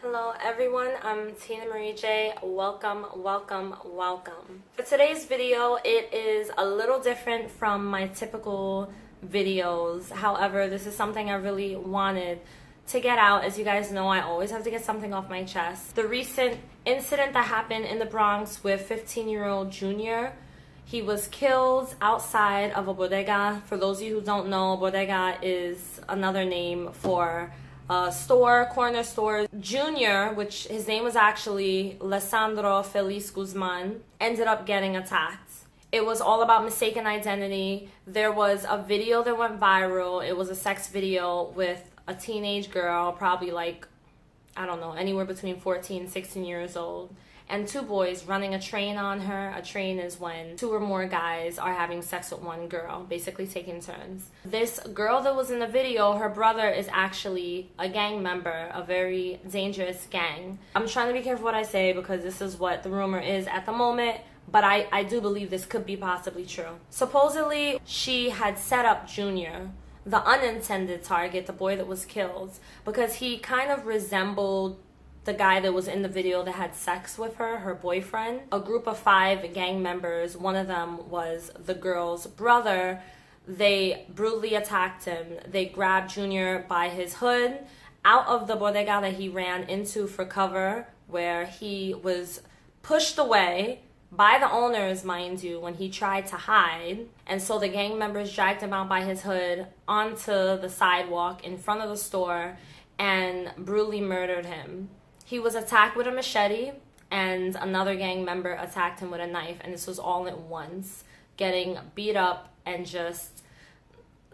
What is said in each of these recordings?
Hello everyone, I'm Tina Marie J. Welcome, welcome, welcome. For today's video, it is a little different from my typical videos. However, this is something I really wanted to get out. As you guys know, I always have to get something off my chest. The recent incident that happened in the Bronx with 15-year-old Junior. He was killed outside of a bodega. For those of you who don't know, bodega is another name for store, corner store. Junior, which his name was actually Lesandro Feliz Guzman, ended up getting attacked. It was all about mistaken identity. There was a video that went viral. It was a sex video with a teenage girl, probably like, I don't know, anywhere between 14 and 16 years old. And two boys running a train on her. A train is when two or more guys are having sex with one girl, basically taking turns. This girl that was in the video, her brother is actually a gang member, a very dangerous gang. I'm trying to be careful what I say because this is what the rumor is at the moment, but I do believe this could be possibly true. Supposedly, she had set up Junior, the unintended target, the boy that was killed, because he kind of resembled the guy that was in the video that had sex with her boyfriend. A group of 5 gang members, one of them was the girl's brother. They brutally attacked him. They grabbed Junior by his hood out of the bodega that he ran into for cover, where he was pushed away by the owners, mind you, when he tried to hide. And so the gang members dragged him out by his hood onto the sidewalk in front of the store and brutally murdered him. He was attacked with a machete, and another gang member attacked him with a knife, and this was all at once, getting beat up and just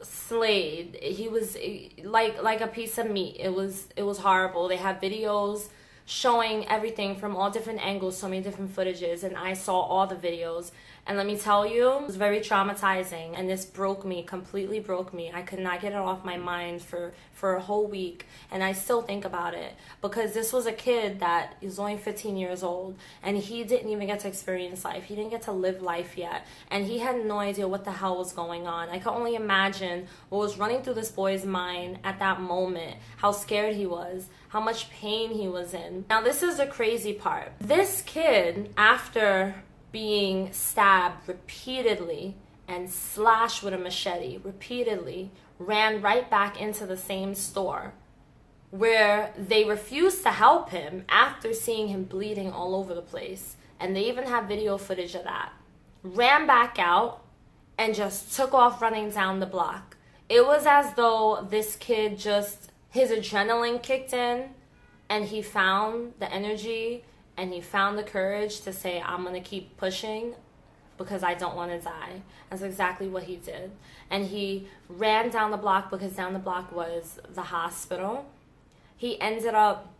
slayed. He was like a piece of meat. It was horrible. They have videos showing everything from all different angles, so many different footages, and I saw all the videos. And let me tell you, it was very traumatizing, and this broke me, completely broke me. I could not get it off my mind for a whole week, and I still think about it, because this was a kid that is only 15 years old, and he didn't even get to experience life. He didn't get to live life yet, and he had no idea what the hell was going on. I could only imagine what was running through this boy's mind at that moment, how scared he was, how much pain he was in. Now, this is the crazy part. This kid, after being stabbed repeatedly and slashed with a machete repeatedly, ran right back into the same store where they refused to help him after seeing him bleeding all over the place. And they even have video footage of that. Ran back out and just took off running down the block. It was as though this kid just, his adrenaline kicked in and he found the energy and he found the courage to say, I'm going to keep pushing because I don't want to die. That's exactly what he did. And he ran down the block because down the block was the hospital. He ended up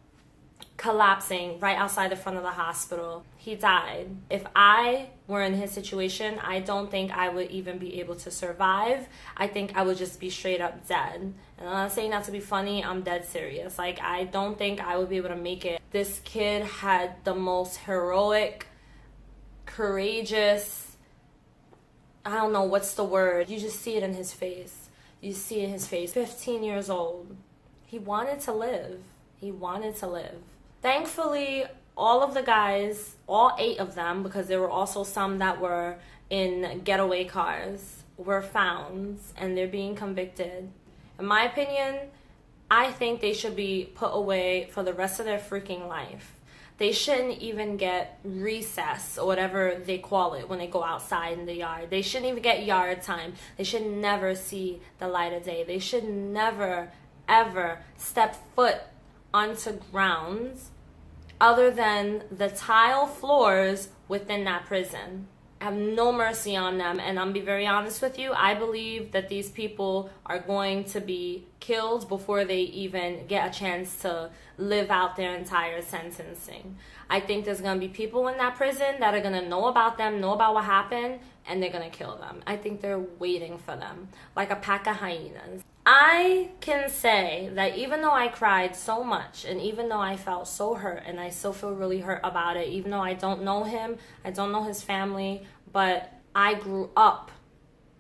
collapsing right outside the front of the hospital. He died. If I were in his situation, I don't think I would even be able to survive. I think I would just be straight up dead. And I'm not saying that to be funny, I'm dead serious. Like, I don't think I would be able to make it. This kid had the most heroic, courageous, I don't know what's the word. You just see it in his face. You see it in his face. 15 years old. He wanted to live. He wanted to live. Thankfully, all of the guys, all 8 of them, because there were also some that were in getaway cars, were found and they're being convicted. In my opinion, I think they should be put away for the rest of their freaking life. They shouldn't even get recess or whatever they call it when they go outside in the yard. They shouldn't even get yard time. They should never see the light of day. They should never, ever step foot onto grounds other than the tile floors within that prison. I have no mercy on them, and I'm be very honest with you, I believe that these people are going to be killed before they even get a chance to live out their entire sentencing. I think there's going to be people in that prison that are going to know about them, know about what happened, and they're going to kill them. I think they're waiting for them, like a pack of hyenas. I can say that even though I cried so much, and even though I felt so hurt, and I still feel really hurt about it, even though I don't know him, I don't know his family, but I grew up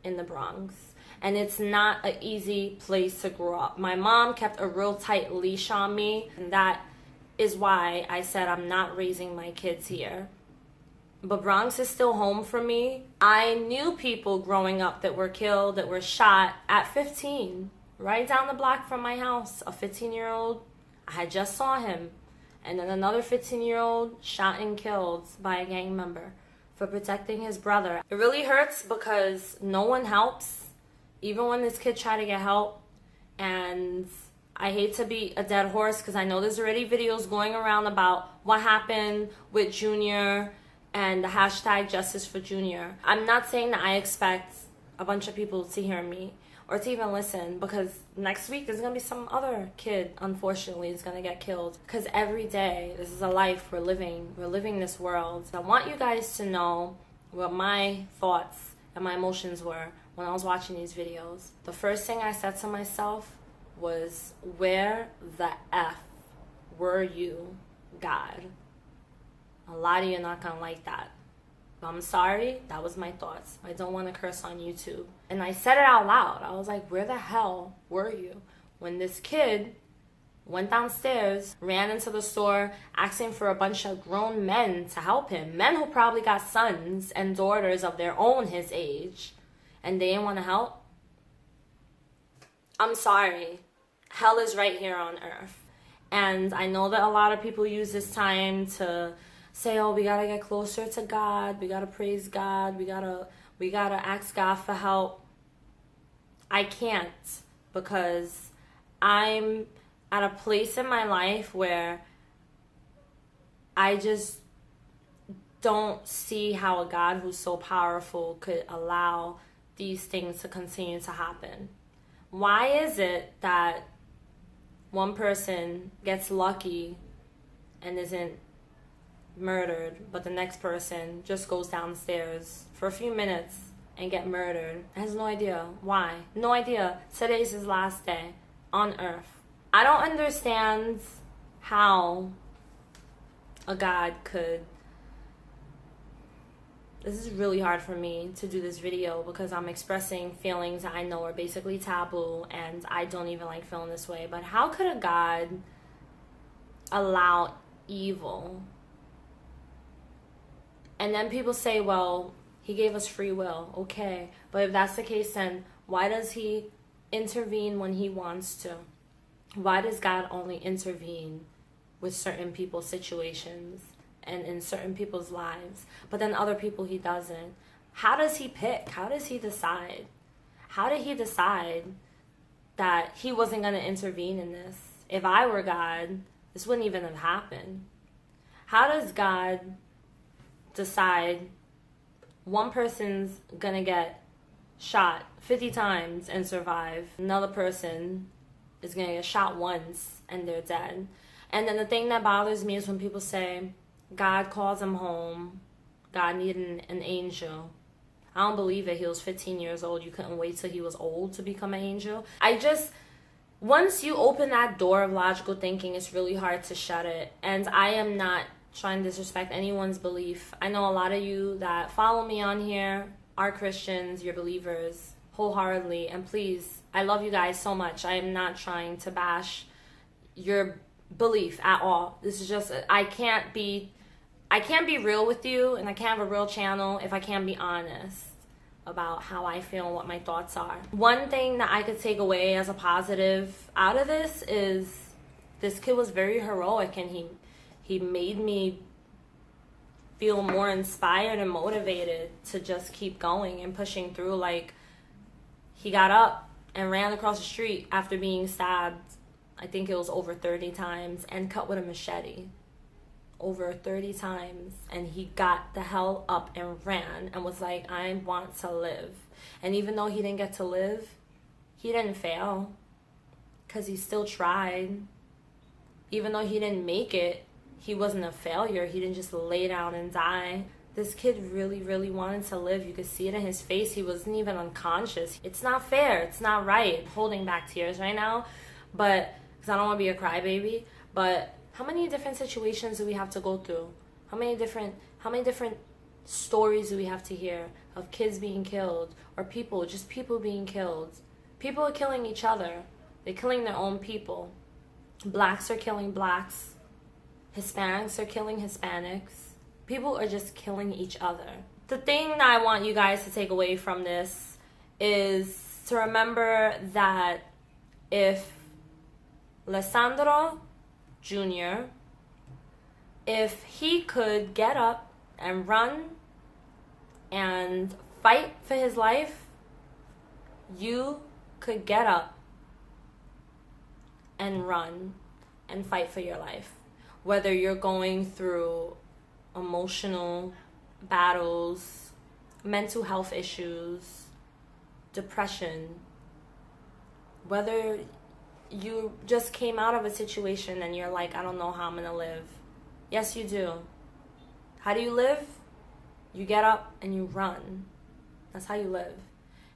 in the Bronx. And it's not an easy place to grow up. My mom kept a real tight leash on me, and that is why I said I'm not raising my kids here. But Bronx is still home for me. I knew people growing up that were killed, that were shot at 15, right down the block from my house. A 15-year-old, I just saw him. And then another 15-year-old shot and killed by a gang member for protecting his brother. It really hurts because no one helps, even when this kid tried to get help. And I hate to beat a dead horse because I know there's already videos going around about what happened with Junior and the hashtag Justice for Junior. I'm not saying that I expect a bunch of people to hear me or to even listen, because next week there's going to be some other kid, unfortunately, is going to get killed. Because every day, this is a life we're living. We're living this world. I want you guys to know what my thoughts and my emotions were when I was watching these videos. The first thing I said to myself was, where the F were you, God? A lot of you are not gonna like that. But I'm sorry, that was my thoughts. I don't want to curse on YouTube. And I said it out loud. I was like, where the hell were you when this kid went downstairs, ran into the store, asking for a bunch of grown men to help him? Men who probably got sons and daughters of their own his age, and they didn't want to help? I'm sorry. Hell is right here on earth. And I know that a lot of people use this time to say, oh, we gotta get closer to God, we gotta praise God, we gotta ask God for help. I can't, because I'm at a place in my life where I just don't see how a God who's so powerful could allow these things to continue to happen. Why is it that one person gets lucky and isn't murdered, but the next person just goes downstairs for a few minutes and get murdered? I have no idea why. No idea. Today's his last day on earth. I don't understand how a God could... This is really hard for me to do this video because I'm expressing feelings that I know are basically taboo, and I don't even like feeling this way. But how could a God allow evil? And then people say, well, he gave us free will. Okay, but if that's the case, then why does he intervene when he wants to? Why does God only intervene with certain people's situations and in certain people's lives, but then other people he doesn't? How does he pick? How does he decide? How did he decide that he wasn't going to intervene in this? If I were God, this wouldn't even have happened. How does God decide one person's gonna get shot 50 times and survive, another person is gonna get shot once and they're dead? And then the thing that bothers me is when people say God calls him home, God needed an angel. I don't believe it. He was 15 years old. You couldn't wait till he was old to become an angel. Once you open that door of logical thinking, it's really hard to shut it. And I am not trying to disrespect anyone's belief. I know a lot of you that follow me on here are Christians, you're believers wholeheartedly, and please, I love you guys so much. I am not trying to bash your belief at all. This is just, I can't be real with you, and I can't have a real channel if I can't be honest about how I feel and what my thoughts are. One thing that I could take away as a positive out of this is this kid was very heroic, and he made me feel more inspired and motivated to just keep going and pushing through. Like, he got up and ran across the street after being stabbed, I think it was over 30 times, and cut with a machete. Over 30 times. And he got the hell up and ran and was like, I want to live. And even though he didn't get to live, he didn't fail, because he still tried. Even though he didn't make it, he wasn't a failure. He didn't just lay down and die. This kid really, really wanted to live. You could see it in his face. He wasn't even unconscious. It's not fair. It's not right. I'm holding back tears right now, but because I don't want to be a crybaby. But how many different situations do we have to go through? How many different stories do we have to hear of kids being killed, or people being killed? People are killing each other. They're killing their own people. Blacks are killing blacks. Hispanics are killing Hispanics. People are just killing each other. The thing that I want you guys to take away from this is to remember that if Lesandro Junior, if he could get up and run and fight for his life, you could get up and run and fight for your life. Whether you're going through emotional battles, mental health issues, depression, whether you just came out of a situation and you're like, I don't know how I'm gonna live. Yes, you do. How do you live? You get up and you run. That's how you live.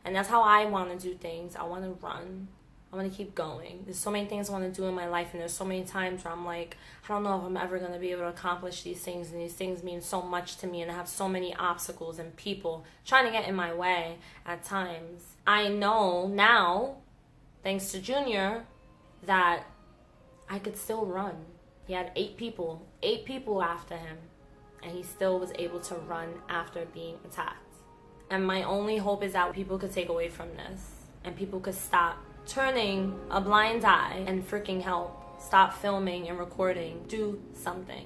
And that's how I want to do things. I want to run. I want to keep going. There's so many things I want to do in my life, and there's so many times where I'm like, I don't know if I'm ever going to be able to accomplish these things, and these things mean so much to me, and I have so many obstacles and people trying to get in my way at times. I know now, thanks to Junior, that I could still run. He had 8 people after him, and he still was able to run after being attacked. And my only hope is that people could take away from this, and people could stop turning a blind eye and freaking help. Stop filming and recording. Do something.